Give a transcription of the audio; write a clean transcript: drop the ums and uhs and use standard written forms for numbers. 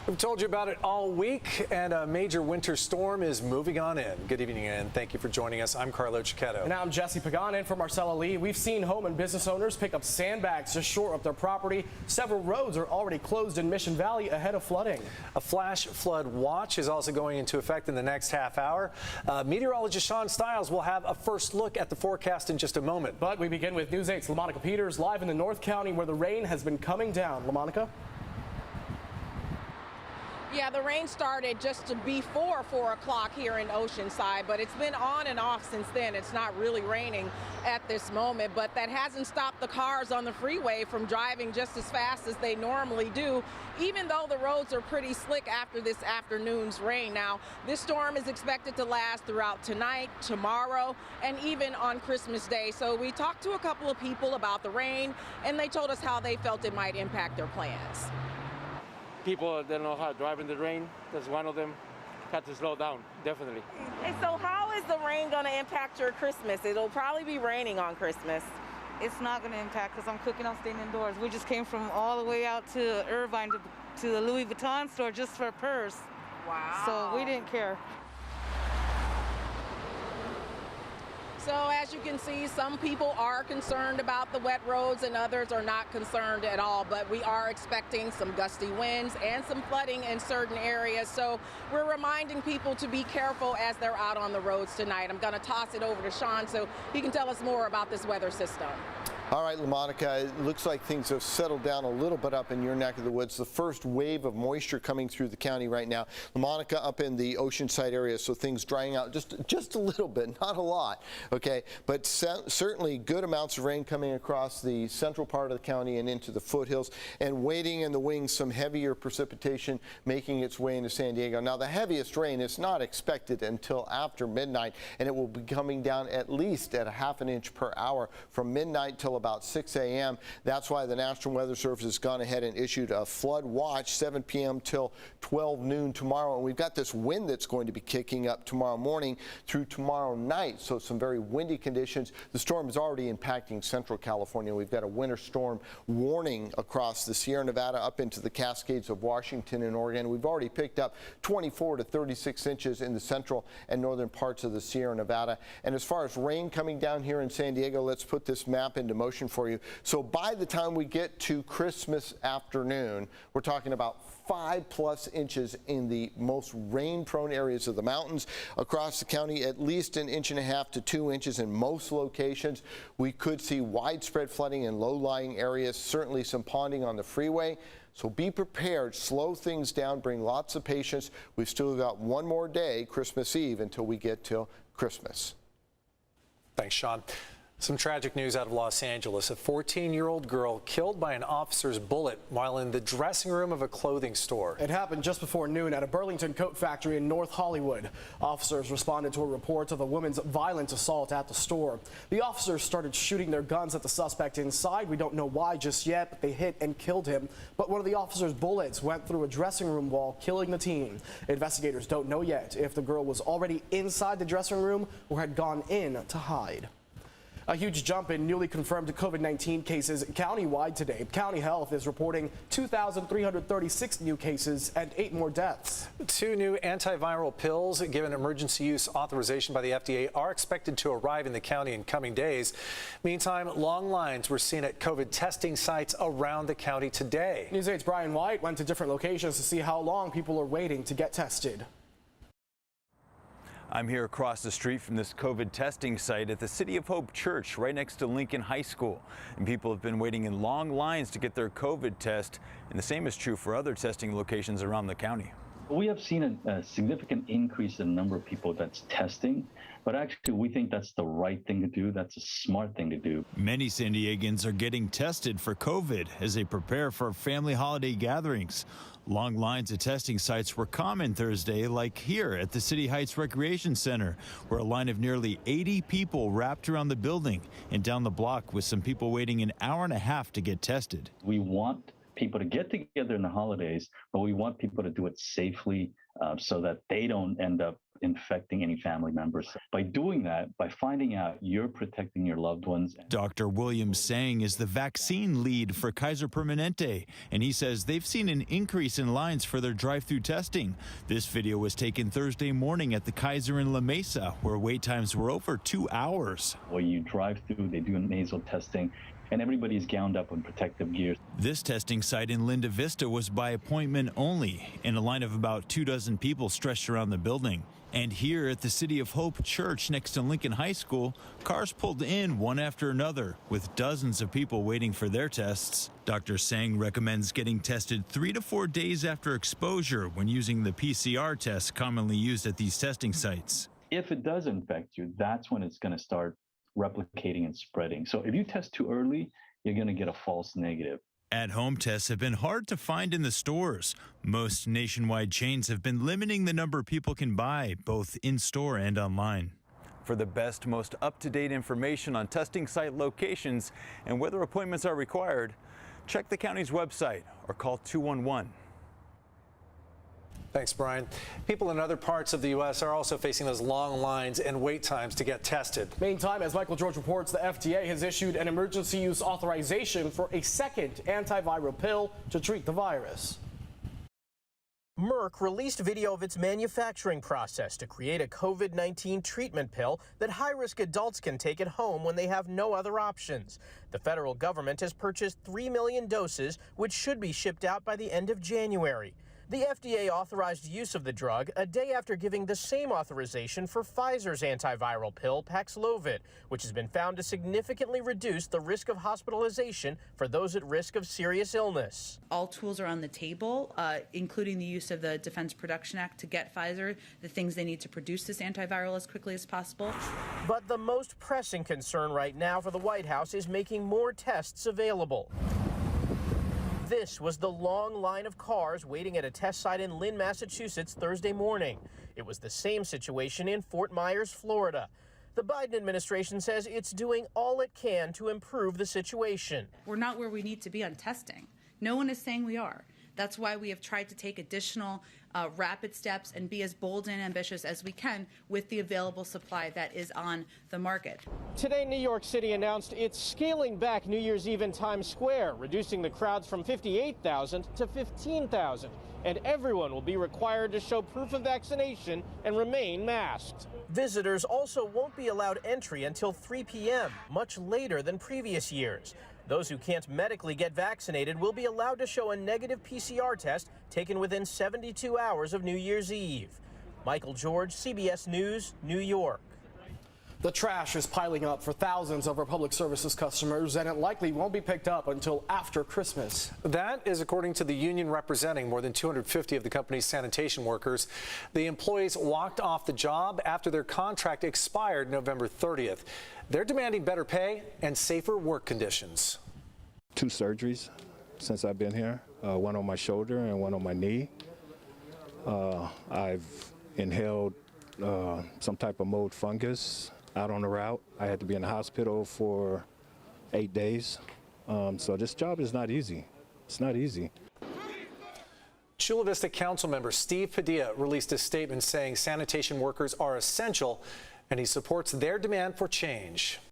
We've told you about it all week, and a major winter storm is moving on in. Good evening, and thank you for joining us. I'm Carlo Cicchetto. And I'm Jesse Pagan in for Marcella Lee. We've seen home and business owners pick up sandbags to shore up their property. Several roads are already closed in Mission Valley ahead of flooding. A flash flood watch is also going into effect in the next half hour. Meteorologist Sean Stiles will have a first look at the forecast in just a moment. But we begin with News 8's LaMonica Peters live in the North County where the rain has been coming down. LaMonica? Yeah, the rain started just before 4 o'clock here in Oceanside, but it's been on and off since then. It's not really raining at this moment, but that hasn't stopped the cars on the freeway from driving just as fast as they normally do, even though the roads are pretty slick after this afternoon's rain. Now, this storm is expected to last throughout tonight, tomorrow, and even on Christmas Day. So we talked to a couple of people about the rain, and they told us how they felt it might impact their plans. People that don't know how to drive in the rain, that's one of them. Had to slow down, definitely. And so how is the rain going to impact your Christmas? It'll probably be raining on Christmas. It's not going to impact because I'm cooking, I'm staying indoors. We just came from all the way out to Irvine to the Louis Vuitton store just for a purse. Wow. So we didn't care. So as you can see, some people are concerned about the wet roads and others are not concerned at all, but we are expecting some gusty winds and some flooding in certain areas. So we're reminding people to be careful as they're out on the roads tonight. I'm going to toss it over to Sean so he can tell us more about this weather system. All right, LaMonica, it looks like things have settled down a little bit up in your neck of the woods. The first wave of moisture coming through the county right now. LaMonica up in the Oceanside area, so things drying out just a little bit, not a lot, okay? But certainly good amounts of rain coming across the central part of the county and into the foothills, and waiting in the wings some heavier precipitation making its way into San Diego. Now, the heaviest rain is not expected until after midnight, and it will be coming down at least at a ½ an inch per hour from midnight till about 6 a.m. That's why the National Weather Service has gone ahead and issued a flood watch 7 p.m. till 12 noon tomorrow. And we've got this wind that's going to be kicking up tomorrow morning through tomorrow night. So some very windy conditions. The storm is already impacting central California. We've got a winter storm warning across the Sierra Nevada up into the Cascades of Washington and Oregon. We've already picked up 24 to 36 inches in the central and northern parts of the Sierra Nevada. And as far as rain coming down here in San Diego, let's put this map into motion for you. So by the time we get to Christmas afternoon, we're talking about 5+ inches in the most rain-prone areas of the mountains. Across the county, at least 1.5 inches to 2 inches in most locations. We could see widespread flooding in low-lying areas, certainly some ponding on the freeway. So be prepared, slow things down, bring lots of patience. We've still got one more day, Christmas Eve, until we get till Christmas. Thanks, Sean. Some tragic news out of Los Angeles. A 14-year-old girl killed by an officer's bullet while in the dressing room of a clothing store. It happened just before noon at a Burlington coat factory in North Hollywood. Officers responded to a report of a woman's violent assault at the store. The officers started shooting their guns at the suspect inside. We don't know why just yet, but they hit and killed him. But one of the officer's bullets went through a dressing room wall, killing the teen. Investigators don't know yet if the girl was already inside the dressing room or had gone in to hide. A huge jump in newly confirmed COVID-19 cases countywide today. County Health is reporting 2,336 new cases and 8 more deaths. 2 new antiviral pills given emergency use authorization by the FDA are expected to arrive in the county in coming days. Meantime, long lines were seen at COVID testing sites around the county today. News 8's Brian White went to different locations to see how long people are waiting to get tested. I'm here across the street from this COVID testing site at the City of Hope Church right next to Lincoln High School. And people have been waiting in long lines to get their COVID test. And the same is true for other testing locations around the county. We have seen a significant increase in the number of people that's testing, but actually we think that's the right thing to do. That's a smart thing to do. Many San Diegans are getting tested for COVID as they prepare for family holiday gatherings. Long lines at testing sites were common Thursday, like here at the City Heights Recreation Center, where a line of nearly 80 people wrapped around the building, and down the block with some people waiting an hour and a half to get tested. We want people to get together in the holidays, but we want people to do it safely so that they don't end up infecting any family members. By doing that, by finding out you're protecting your loved ones. Dr. William Sang is the vaccine lead for Kaiser Permanente, and he says they've seen an increase in lines for their drive-through testing. This video was taken Thursday morning at the Kaiser in La Mesa, where wait times were over 2 hours. Where you drive through, they do nasal testing, and everybody's gowned up in protective gear. This testing site in Linda Vista was by appointment only, and a line of about 24 people stretched around the building. And here at the City of Hope Church next to Lincoln High School, cars pulled in one after another, with dozens of people waiting for their tests. Dr. Sang recommends getting tested 3 to 4 days after exposure when using the PCR test commonly used at these testing sites. If it does infect you, that's when it's going to start replicating and spreading. So if you test too early, you're going to get a false negative. At-home tests have been hard to find in the stores. Most nationwide chains have been limiting the number people can buy, both in-store and online. For the best, most up-to-date information on testing site locations and whether appointments are required, check the county's website or call 211. Thanks, Brian. People in other parts of the U.S. are also facing those long lines and wait times to get tested. Meantime, as Michael George reports, the FDA has issued an emergency use authorization for a second antiviral pill to treat the virus. Merck released video of its manufacturing process to create a COVID-19 treatment pill that high-risk adults can take at home when they have no other options. The federal government has purchased 3 million doses, which should be shipped out by the end of January. The FDA authorized use of the drug a day after giving the same authorization for Pfizer's antiviral pill Paxlovid, which has been found to significantly reduce the risk of hospitalization for those at risk of serious illness. All tools are on the table, including the use of the Defense Production Act to get Pfizer the things they need to produce this antiviral as quickly as possible. But the most pressing concern right now for the White House is making more tests available. This was the long line of cars waiting at a test site in Lynn, Massachusetts Thursday morning. It was the same situation in Fort Myers, Florida. The Biden administration says it's doing all it can to improve the situation. We're not where we need to be on testing. No one is saying we are. That's why we have tried to take additional rapid steps and be as bold and ambitious as we can with the available supply that is on the market. Today, New York City announced it's scaling back New Year's Eve in Times Square, reducing the crowds from 58,000 to 15,000. And everyone will be required to show proof of vaccination and remain masked. Visitors also won't be allowed entry until 3 p.m., much later than previous years. Those who can't medically get vaccinated will be allowed to show a negative PCR test taken within 72 hours of New Year's Eve. Michael George, CBS News, New York. The trash is piling up for thousands of our public services customers, and it likely won't be picked up until after Christmas. That is according to the union representing more than 250 of the company's sanitation workers. The employees walked off the job after their contract expired November 30th. They're demanding better pay and safer work conditions. 2 surgeries since I've been here, one on my shoulder and one on my knee. I've inhaled some type of mold fungus out on the route. I had to be in the hospital for 8 days. So this job is not easy. It's not easy. Chula Vista Council member Steve Padilla released a statement saying sanitation workers are essential, and he supports their demand for change.